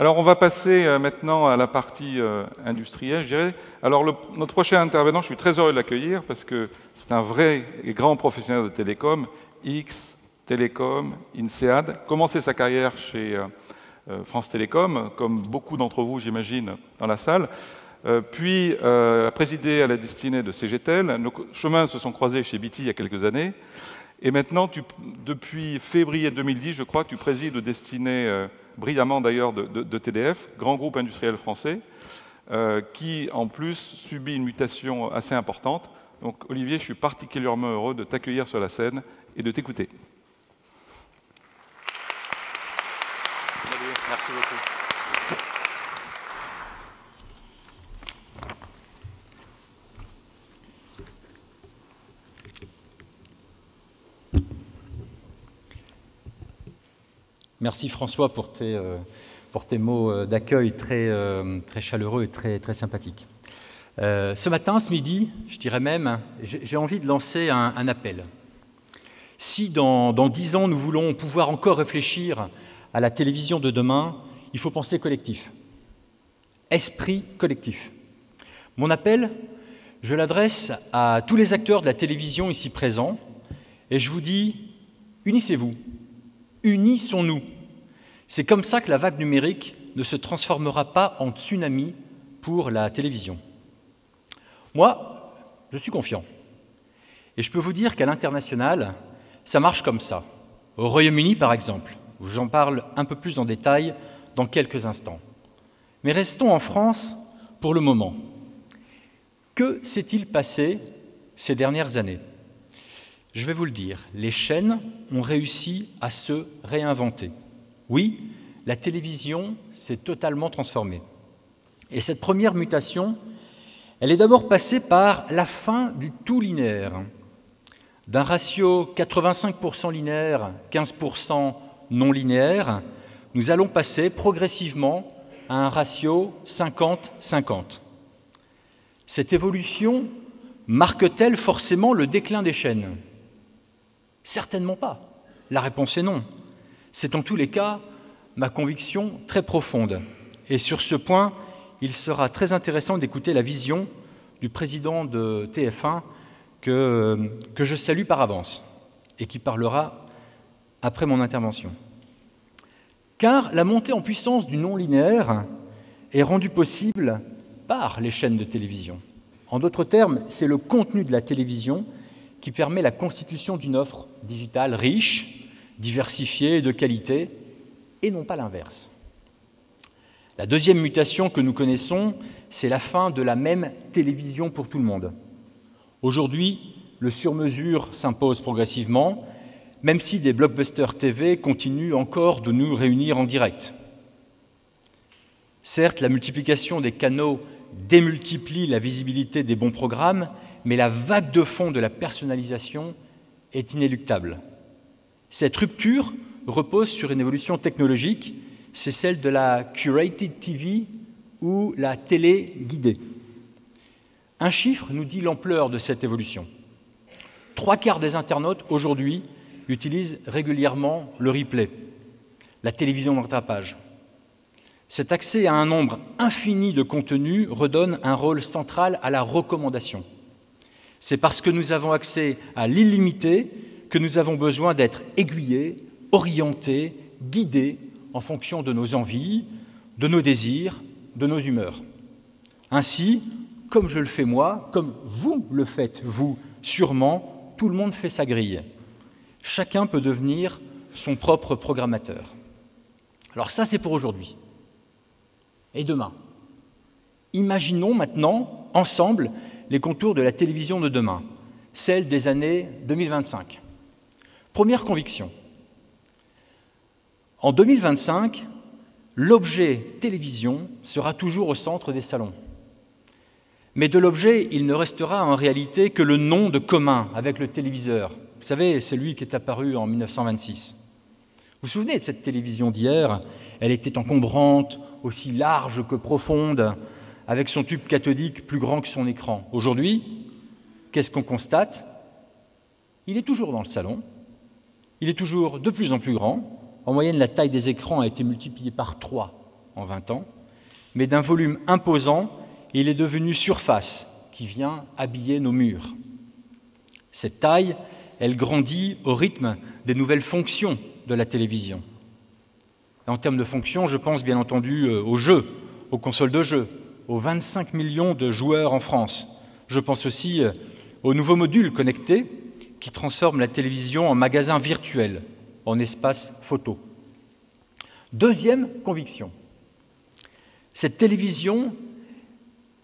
Alors, on va passer maintenant à la partie industrielle, je dirais. Alors, notre prochain intervenant, je suis très heureux de l'accueillir parce que c'est un vrai et grand professionnel de télécom, X, Télécom, INSEAD, commencé sa carrière chez France Télécom, comme beaucoup d'entre vous, j'imagine, dans la salle, puis a présidé à la destinée de CGTEL. Nos chemins se sont croisés chez BT il y a quelques années. Et maintenant, depuis février 2010, je crois, tu présides aux destinées, brillamment d'ailleurs, de TDF, grand groupe industriel français, qui, en plus, subit une mutation assez importante. Donc, Olivier, je suis particulièrement heureux de t'accueillir sur la scène et de t'écouter. Merci beaucoup. Merci François pour tes mots d'accueil très chaleureux et très sympathiques. Ce matin, ce midi, je dirais même, j'ai envie de lancer un appel. Si dans 10 ans, nous voulons pouvoir encore réfléchir à la télévision de demain, il faut penser collectif. Esprit collectif. Mon appel, je l'adresse à tous les acteurs de la télévision ici présents, et je vous dis, unissez-vous, unissons-nous. C'est comme ça que la vague numérique ne se transformera pas en tsunami pour la télévision. Moi, je suis confiant. Et je peux vous dire qu'à l'international, ça marche comme ça. Au Royaume-Uni, par exemple, où j'en parle un peu plus en détail dans quelques instants. Mais restons en France pour le moment. Que s'est-il passé ces dernières années? Je vais vous le dire, les chaînes ont réussi à se réinventer. Oui, la télévision s'est totalement transformée. Et cette première mutation, elle est d'abord passée par la fin du tout linéaire. D'un ratio 85% linéaire, 15% non linéaire, nous allons passer progressivement à un ratio 50-50. Cette évolution marque-t-elle forcément le déclin des chaînes? Certainement pas. La réponse est non. C'est en tous les cas ma conviction très profonde. Et sur ce point, il sera très intéressant d'écouter la vision du président de TF1 que je salue par avance et qui parlera après mon intervention. Car la montée en puissance du non-linéaire est rendue possible par les chaînes de télévision. En d'autres termes, c'est le contenu de la télévision qui permet la constitution d'une offre digitale riche, diversifiée et de qualité, et non pas l'inverse. La deuxième mutation que nous connaissons, c'est la fin de la même télévision pour tout le monde. Aujourd'hui, le sur-mesure s'impose progressivement, même si des blockbusters TV continuent encore de nous réunir en direct. Certes, la multiplication des canaux démultiplie la visibilité des bons programmes, mais la vague de fond de la personnalisation est inéluctable. Cette rupture repose sur une évolution technologique, c'est celle de la curated TV ou la télé guidée. Un chiffre nous dit l'ampleur de cette évolution. 3/4 des internautes aujourd'hui utilisent régulièrement le replay, la télévision de rattrapage. Cet accès à un nombre infini de contenus redonne un rôle central à la recommandation. C'est parce que nous avons accès à l'illimité que nous avons besoin d'être aiguillés, orientés, guidés en fonction de nos envies, de nos désirs, de nos humeurs. Ainsi, comme je le fais moi, comme vous le faites vous, sûrement, tout le monde fait sa grille. Chacun peut devenir son propre programmateur. Alors ça, c'est pour aujourd'hui. Et demain? Imaginons maintenant, ensemble, les contours de la télévision de demain, celle des années 2025. Première conviction. En 2025, l'objet télévision sera toujours au centre des salons. Mais de l'objet, il ne restera en réalité que le nom de commun avec le téléviseur. Vous savez, celui qui est apparu en 1926. Vous vous souvenez de cette télévision d'hier? Elle était encombrante, aussi large que profonde, avec son tube cathodique plus grand que son écran. Aujourd'hui, qu'est-ce qu'on constate? Il est toujours dans le salon, il est toujours de plus en plus grand. En moyenne, la taille des écrans a été multipliée par 3 en 20 ans, mais d'un volume imposant, il est devenu surface qui vient habiller nos murs. Cette taille, elle grandit au rythme des nouvelles fonctions de la télévision. En termes de fonctions, je pense bien entendu aux jeux, aux consoles de jeux, aux 25 millions de joueurs en France. Je pense aussi aux nouveaux modules connectés qui transforment la télévision en magasin virtuel, en espace photo. Deuxième conviction, cette télévision,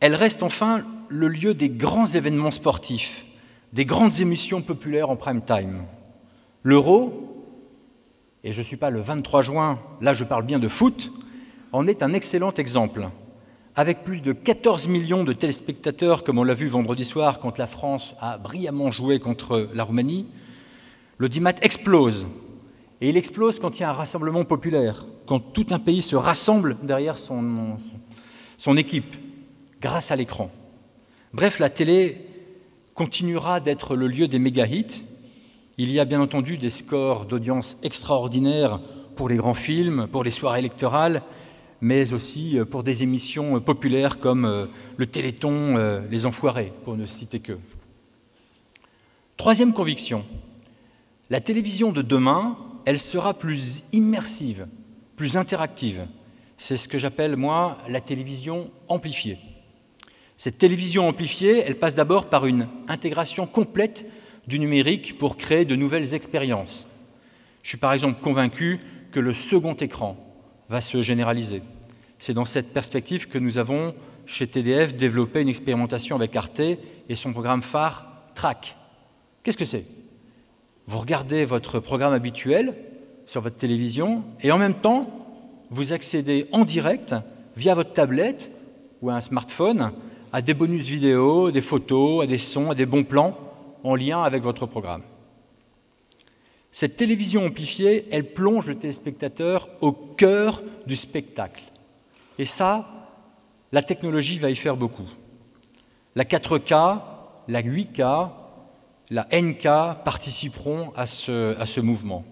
elle reste enfin le lieu des grands événements sportifs, des grandes émissions populaires en prime time. L'Euro, et je ne suis pas le 23 juin, là je parle bien de foot, en est un excellent exemple. Avec plus de 14 millions de téléspectateurs, comme on l'a vu vendredi soir quand la France a brillamment joué contre la Roumanie, l'audimat explose. Et il explose quand il y a un rassemblement populaire, quand tout un pays se rassemble derrière son équipe, grâce à l'écran. Bref, la télé continuera d'être le lieu des méga-hits. Il y a bien entendu des scores d'audience extraordinaires pour les grands films, pour les soirées électorales, mais aussi pour des émissions populaires comme le Téléthon, Les Enfoirés, pour ne citer que. Troisième conviction, la télévision de demain, elle sera plus immersive, plus interactive. C'est ce que j'appelle, moi, la télévision amplifiée. Cette télévision amplifiée, elle passe d'abord par une intégration complète du numérique pour créer de nouvelles expériences. Je suis par exemple convaincu que le second écran va se généraliser. C'est dans cette perspective que nous avons, chez TDF, développé une expérimentation avec Arte et son programme phare Track. Qu'est-ce que c'est? Vous regardez votre programme habituel sur votre télévision et en même temps, vous accédez en direct, via votre tablette ou un smartphone, à des bonus vidéo, des photos, à des sons, à des bons plans en lien avec votre programme. Cette télévision amplifiée, elle plonge le téléspectateur au cœur du spectacle. Et ça, la technologie va y faire beaucoup. La 4K, la 8K, la NK participeront à ce mouvement.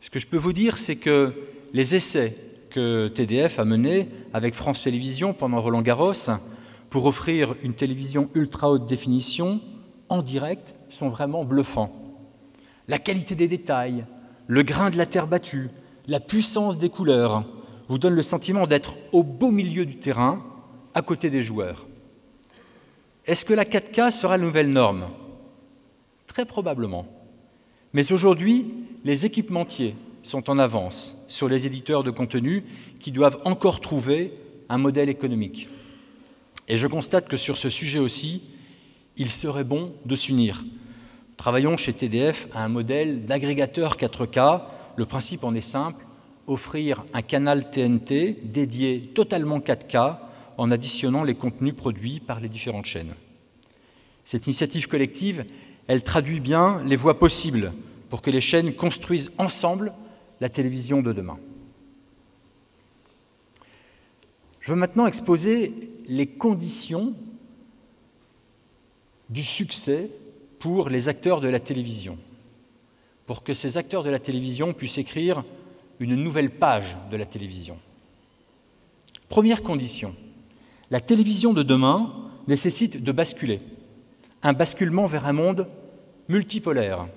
Ce que je peux vous dire, c'est que les essais que TDF a menés avec France Télévisions pendant Roland-Garros pour offrir une télévision ultra haute définition en direct sont vraiment bluffants. La qualité des détails, le grain de la terre battue, la puissance des couleurs vous donnent le sentiment d'être au beau milieu du terrain, à côté des joueurs. Est-ce que la 4K sera la nouvelle norme? Très probablement. Mais aujourd'hui, les équipementiers sont en avance sur les éditeurs de contenu qui doivent encore trouver un modèle économique. Et je constate que sur ce sujet aussi, il serait bon de s'unir. Travaillons chez TDF à un modèle d'agrégateur 4K. Le principe en est simple, offrir un canal TNT dédié totalement 4K en additionnant les contenus produits par les différentes chaînes. Cette initiative collective, elle traduit bien les voies possibles pour que les chaînes construisent ensemble la télévision de demain. Je veux maintenant exposer les conditions du succès pour les acteurs de la télévision, pour que ces acteurs de la télévision puissent écrire une nouvelle page de la télévision. Première condition, la télévision de demain nécessite de basculer, un basculement vers un monde multipolaire.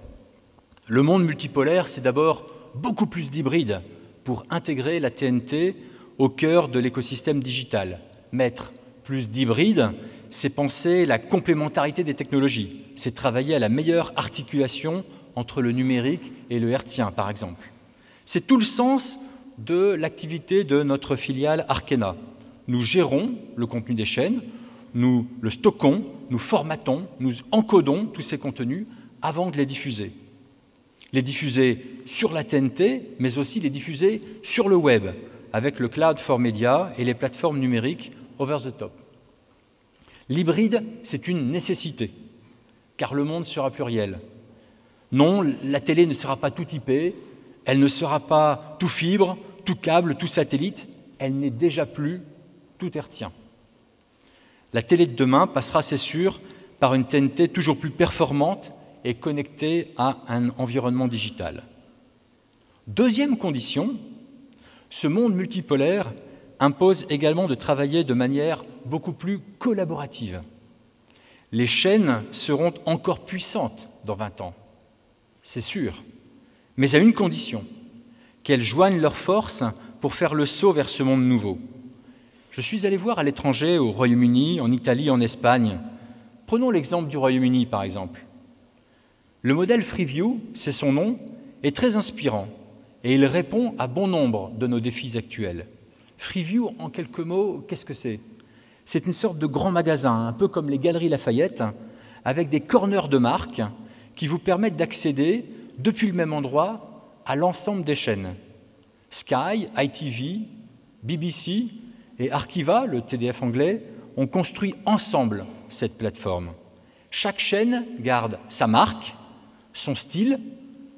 Le monde multipolaire, c'est d'abord beaucoup plus d'hybrides pour intégrer la TNT au cœur de l'écosystème digital. Mettre plus d'hybrides, c'est penser la complémentarité des technologies, c'est travailler à la meilleure articulation entre le numérique et le hertzien, par exemple. C'est tout le sens de l'activité de notre filiale Arkena. Nous gérons le contenu des chaînes, nous le stockons, nous formatons, nous encodons tous ces contenus avant de les diffuser. Les diffuser sur la TNT, mais aussi les diffuser sur le web, avec le Cloud for Media et les plateformes numériques over the top. L'hybride, c'est une nécessité, car le monde sera pluriel. Non, la télé ne sera pas tout IP, elle ne sera pas tout fibre, tout câble, tout satellite, elle n'est déjà plus tout hertzien. La télé de demain passera, c'est sûr, par une TNT toujours plus performante et connectée à un environnement digital. Deuxième condition, ce monde multipolaire impose également de travailler de manière beaucoup plus collaborative. Les chaînes seront encore puissantes dans 20 ans, c'est sûr, mais à une condition, qu'elles joignent leurs forces pour faire le saut vers ce monde nouveau. Je suis allé voir à l'étranger, au Royaume-Uni, en Italie, en Espagne. Prenons l'exemple du Royaume-Uni, par exemple. Le modèle Freeview, c'est son nom, est très inspirant et il répond à bon nombre de nos défis actuels. Freeview, en quelques mots, qu'est-ce que c'est? C'est une sorte de grand magasin, un peu comme les Galeries Lafayette, avec des corners de marques qui vous permettent d'accéder, depuis le même endroit, à l'ensemble des chaînes. Sky, ITV, BBC et Arqiva, le TDF anglais, ont construit ensemble cette plateforme. Chaque chaîne garde sa marque, son style,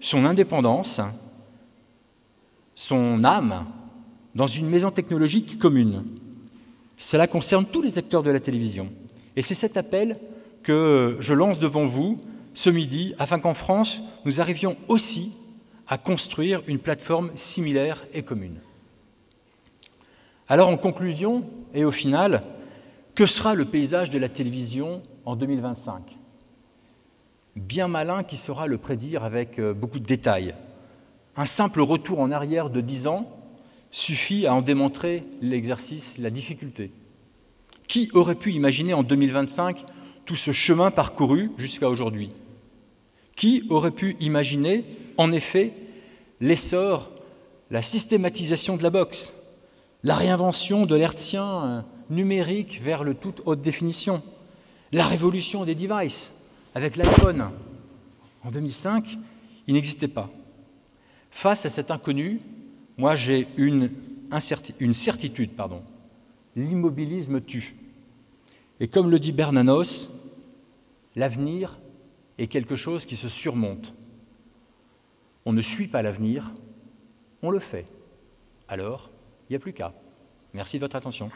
son indépendance, son âme, dans une maison technologique commune. Cela concerne tous les acteurs de la télévision. Et c'est cet appel que je lance devant vous ce midi, afin qu'en France, nous arrivions aussi à construire une plateforme similaire et commune. Alors, en conclusion, et au final, que sera le paysage de la télévision en 2025 ? Bien malin qui saura le prédire avec beaucoup de détails. Un simple retour en arrière de 10 ans suffit à en démontrer l'exercice, la difficulté. Qui aurait pu imaginer en 2025 tout ce chemin parcouru jusqu'à aujourd'hui? Qui aurait pu imaginer, en effet, l'essor, la systématisation de la boxe, la réinvention de l'hertzien numérique vers le toute haute définition, la révolution des devices avec l'iPhone? En 2005, il n'existait pas. Face à cet inconnu, moi j'ai une certitude, l'immobilisme tue. Et comme le dit Bernanos, l'avenir est quelque chose qui se surmonte. On ne suit pas l'avenir, on le fait. Alors, il n'y a plus qu'à. Merci de votre attention.